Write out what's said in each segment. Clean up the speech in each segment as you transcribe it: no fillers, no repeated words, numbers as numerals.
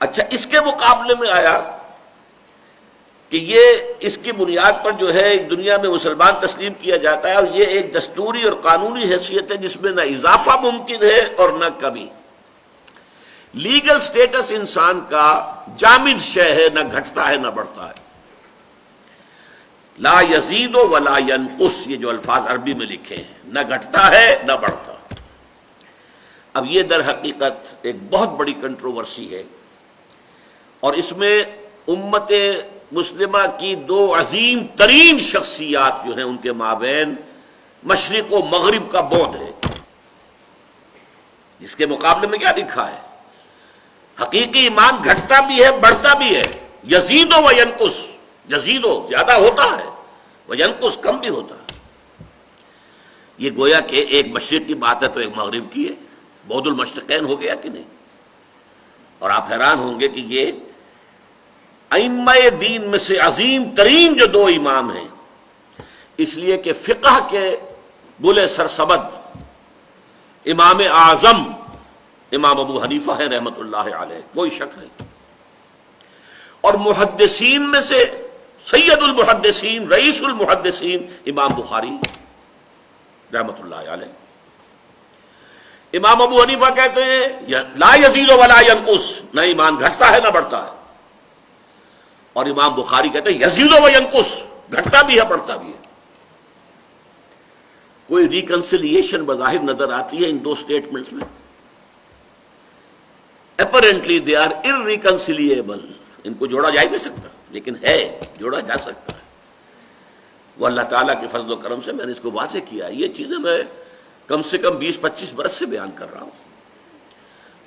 اچھا، اس کے مقابلے میں آیا کہ یہ اس کی بنیاد پر جو ہے دنیا میں مسلمان تسلیم کیا جاتا ہے، اور یہ ایک دستوری اور قانونی حیثیت ہے جس میں نہ اضافہ ممکن ہے اور نہ کمی۔ لیگل سٹیٹس انسان کا جامد شے ہے، نہ گھٹتا ہے نہ بڑھتا ہے۔ لا یزید ولا ینقص، یہ جو الفاظ عربی میں لکھے ہیں، نہ گھٹتا ہے نہ بڑھتا۔ اب یہ در حقیقت ایک بہت بڑی کنٹروورسی ہے، اور اس میں امت مسلمہ کی دو عظیم ترین شخصیات جو ہیں ان کے مابین مشرق و مغرب کا بعد ہے۔ اس کے مقابلے میں کیا لکھا ہے؟ حقیقی ایمان گھٹتا بھی ہے بڑھتا بھی ہے، یزید و ینقص، یزید و زیادہ ہوتا ہے، وینقص کم بھی ہوتا ہے۔ یہ گویا کہ ایک مشرق کی بات ہے تو ایک مغرب کی ہے، بعد المشرقین ہو گیا کہ نہیں؟ اور آپ حیران ہوں گے کہ یہ ائمہ دین میں سے عظیم ترین جو دو امام ہیں، اس لیے کہ فقہ کے بلے سرسبد امام اعظم امام ابو حنیفہ ہے رحمت اللہ علیہ، کوئی شک نہیں، اور محدثین میں سے سید المحدثین رئیس المحدثین امام بخاری رحمت اللہ علیہ۔ امام ابو حنیفہ کہتے ہیں لا یزید ولا ینقص، نہ ایمان گھٹتا ہے نہ بڑھتا ہے، اور امام بخاری کہتے ہیں یزید و ینقص، گھٹتا بھی ہے بڑھتا بھی ہے۔ کوئی ریکنسیلیشن بظاہر نظر آتی ہے ان دو سٹیٹمنٹس میں؟ اپیرنٹلی دے آر irreconcilable، ان کو جوڑا جا ہی نہیں سکتا، لیکن ہے، جوڑا جا سکتا ہے۔ وہ اللہ تعالیٰ کے فضل و کرم سے میں نے اس کو واضح کیا۔ یہ چیزیں میں کم سے کم 20-25 برس سے بیان کر رہا ہوں۔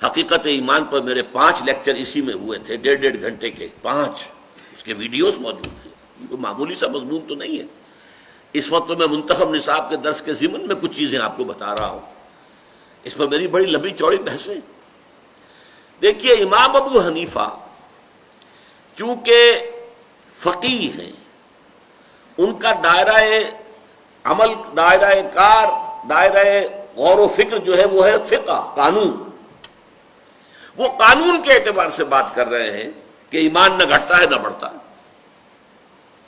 حقیقت ایمان پر میرے 5 لیکچر اسی میں ہوئے تھے، 1.5 گھنٹے کے 5، اس کے ویڈیوز موجود ہیں۔ یہ کوئی معمولی سا مضمون تو نہیں ہے۔ اس وقت تو میں منتخب نصاب کے درس کے ضمن میں کچھ چیزیں آپ کو بتا رہا ہوں، اس پر میری بڑی لمبی چوڑی بحثیں۔ دیکھیے، امام ابو حنیفہ چونکہ فقیہ ہیں، ان کا دائرہ عمل، دائرہ کار، دائرہ غور و فکر جو ہے وہ ہے فقہ، قانون۔ وہ قانون کے اعتبار سے بات کر رہے ہیں کہ ایمان نہ گھٹتا ہے نہ بڑھتا ہے۔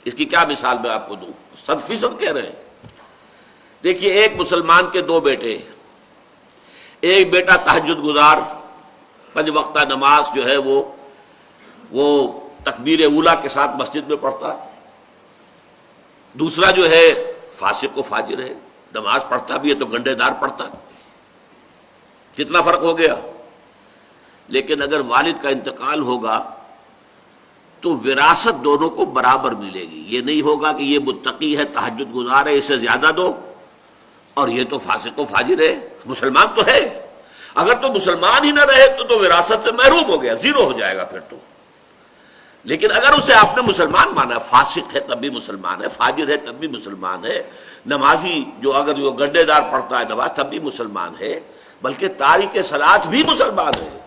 اس کی کیا مثال میں آپ کو دوں؟ 100% کہہ رہے ہیں۔ دیکھیے، ایک مسلمان کے 2 بیٹے، ایک بیٹا تہجد گزار، 5 وقتہ نماز جو ہے وہ تکبیر اولیٰ کے ساتھ مسجد میں پڑھتا ہے، دوسرا جو ہے فاسق و فاجر ہے، نماز پڑھتا بھی ہے تو گنڈے دار پڑھتا ہے۔ کتنا فرق ہو گیا؟ لیکن اگر والد کا انتقال ہوگا تو وراثت دونوں کو برابر ملے گی۔ یہ نہیں ہوگا کہ یہ متقی ہے، تہجد گزار ہے، اسے زیادہ دو، اور یہ تو فاسق و فاجر ہے، مسلمان تو ہے۔ اگر تو مسلمان ہی نہ رہے تو وراثت سے محروم ہو گیا، زیرو ہو جائے گا پھر تو۔ لیکن اگر اسے آپ نے مسلمان مانا، فاسق ہے تب بھی مسلمان ہے، فاجر ہے تب بھی مسلمان ہے، نمازی جو اگر وہ گڈے دار پڑھتا ہے نماز تب بھی مسلمان ہے، بلکہ تارک صلاۃ بھی مسلمان ہے۔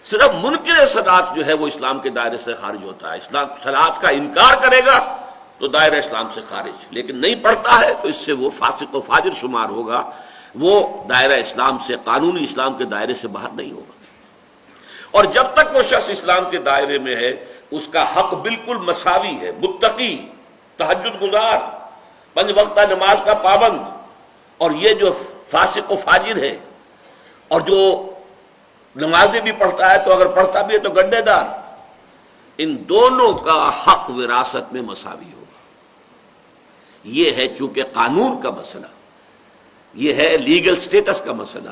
صرف منکر صلاۃ جو ہے وہ اسلام کے دائرے سے خارج ہوتا ہے، اسلام صلاۃ کا انکار کرے گا تو دائرہ اسلام سے خارج، لیکن نہیں پڑھتا ہے تو اس سے وہ فاسق و فاجر شمار ہوگا، وہ دائرہ اسلام سے، قانونی اسلام کے دائرے سے باہر نہیں ہوگا۔ اور جب تک وہ شخص اسلام کے دائرے میں ہے اس کا حق بالکل مساوی ہے، متقی، تہجد گزار، 5 وقتہ نماز کا پابند، اور یہ جو فاسق و فاجر ہے اور جو نمازیں بھی پڑھتا ہے تو اگر پڑھتا بھی ہے تو گنڈے دار، ان دونوں کا حق وراثت میں مساوی ہوگا۔ یہ ہے چونکہ قانون کا مسئلہ، یہ ہے لیگل سٹیٹس کا مسئلہ،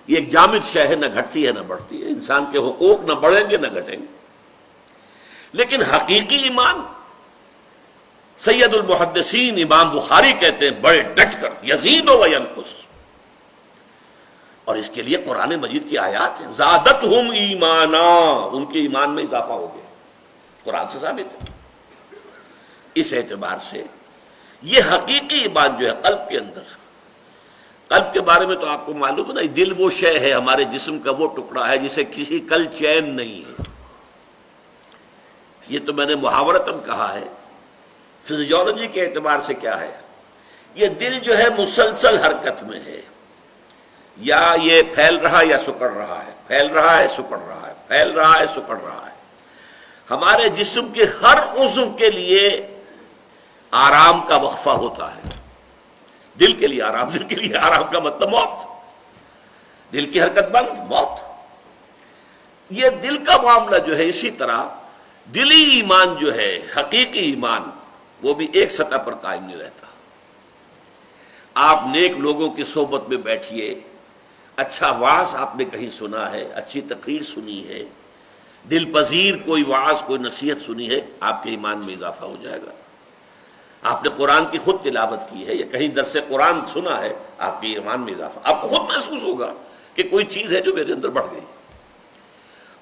یہ ایک جامد شے ہے، نہ گھٹتی ہے نہ بڑھتی ہے، انسان کے حقوق نہ بڑھیں گے نہ گھٹیں گے۔ لیکن حقیقی ایمان، سید المحدثین امام بخاری کہتے ہیں بڑے ڈٹ کر، یزید و ینقص، اور اس کے لیے قرآن مجید کی آیات ہیں، زادتہم ایمانا، ان کے ایمان میں اضافہ ہو گیا، قرآن سے ثابت ہے۔ اس اعتبار سے یہ حقیقی ایمان جو ہے قلب کے اندر، قلب کے بارے میں تو آپ کو معلوم ہے نا، دل وہ شے ہے ہمارے جسم کا وہ ٹکڑا ہے جسے کسی کل چین نہیں ہے۔ یہ تو میں نے محاورتاً کہا ہے، فزیولوجی کے اعتبار سے کیا ہے، یہ دل جو ہے مسلسل حرکت میں ہے، یا یہ پھیل رہا یا سکڑ رہا ہے، پھیل رہا ہے سکڑ رہا ہے، پھیل رہا ہے سکڑ رہا ہے۔ ہمارے جسم کے ہر عضو کے لیے آرام کا وقفہ ہوتا ہے۔ دل کے لیے آرام، دل کے لیے آرام کا مطلب موت، دل کی حرکت بند، موت۔ یہ دل کا معاملہ جو ہے، اسی طرح دلی ایمان جو ہے، حقیقی ایمان، وہ بھی ایک سطح پر قائم نہیں رہتا۔ آپ نیک لوگوں کی صحبت میں بیٹھیے، اچھا وعظ آپ نے کہیں سنا ہے، اچھی تقریر سنی ہے، دل پذیر کوئی وعظ، کوئی نصیحت سنی ہے، آپ کے ایمان میں اضافہ ہو جائے گا۔ آپ نے قرآن کی خود تلاوت کی ہے یا کہیں درس قرآن سنا ہے، آپ کے ایمان میں اضافہ، آپ کو خود محسوس ہوگا کہ کوئی چیز ہے جو میرے اندر بڑھ گئی۔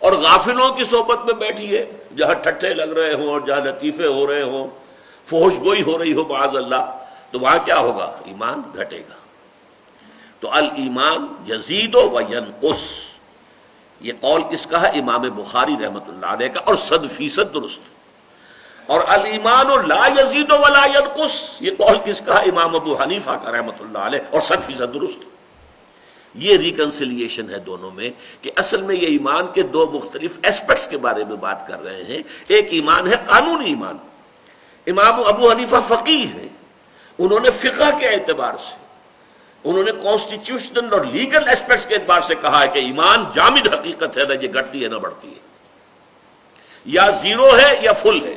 اور غافلوں کی صحبت میں بیٹھیے، جہاں ٹھٹھے لگ رہے ہوں اور جہاں لطیفے ہو رہے ہوں، فحش گوئی ہو رہی ہو معاذ اللہ، تو وہاں کیا ہوگا؟ ایمان گھٹے گا۔ تو الایمان یزید و ینقص، یہ قول کس کا ہے؟ امام بخاری رحمۃ اللہ علیہ کا، اور 100% درست۔ اور الایمان لا یزید ولا ینقص، یہ قول کس کا ہے؟ امام ابو حنیفہ کا رحمۃ اللہ علیہ، اور 100% درست۔ یہ ریکنسیلیشن ہے دونوں میں، کہ اصل میں یہ ایمان کے دو مختلف ایسپیکٹس کے بارے میں بات کر رہے ہیں۔ ایک ایمان ہے قانونی ایمان، امام ابو حنیفہ فقیہ ہیں، انہوں نے فقہ کے اعتبار سے، انہوں نے کانسٹیٹیوشنل اور لیگل ایسپیکٹس کے اعتبار سے کہا ہے کہ ایمان جامد حقیقت ہے، نہ یہ گھٹتی ہے نہ بڑھتی ہے، یا زیرو ہے یا فل ہے۔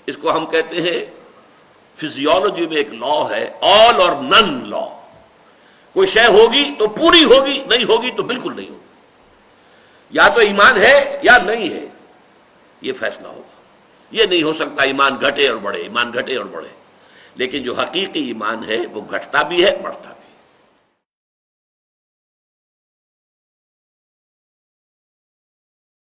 اس کو ہم کہتے ہیں فزیولوجی میں ایک لا ہے، آل اور نن لا۔ کوئی شے ہوگی تو پوری ہوگی، نہیں ہوگی تو بالکل نہیں ہوگی، یا تو ایمان ہے یا نہیں ہے، یہ فیصلہ ہوگا۔ یہ نہیں ہو سکتا ایمان گھٹے اور بڑھے، ایمان گھٹے اور بڑھے۔ لیکن جو حقیقی ایمان ہے وہ گھٹتا بھی ہے، بڑھتا بھی ہے۔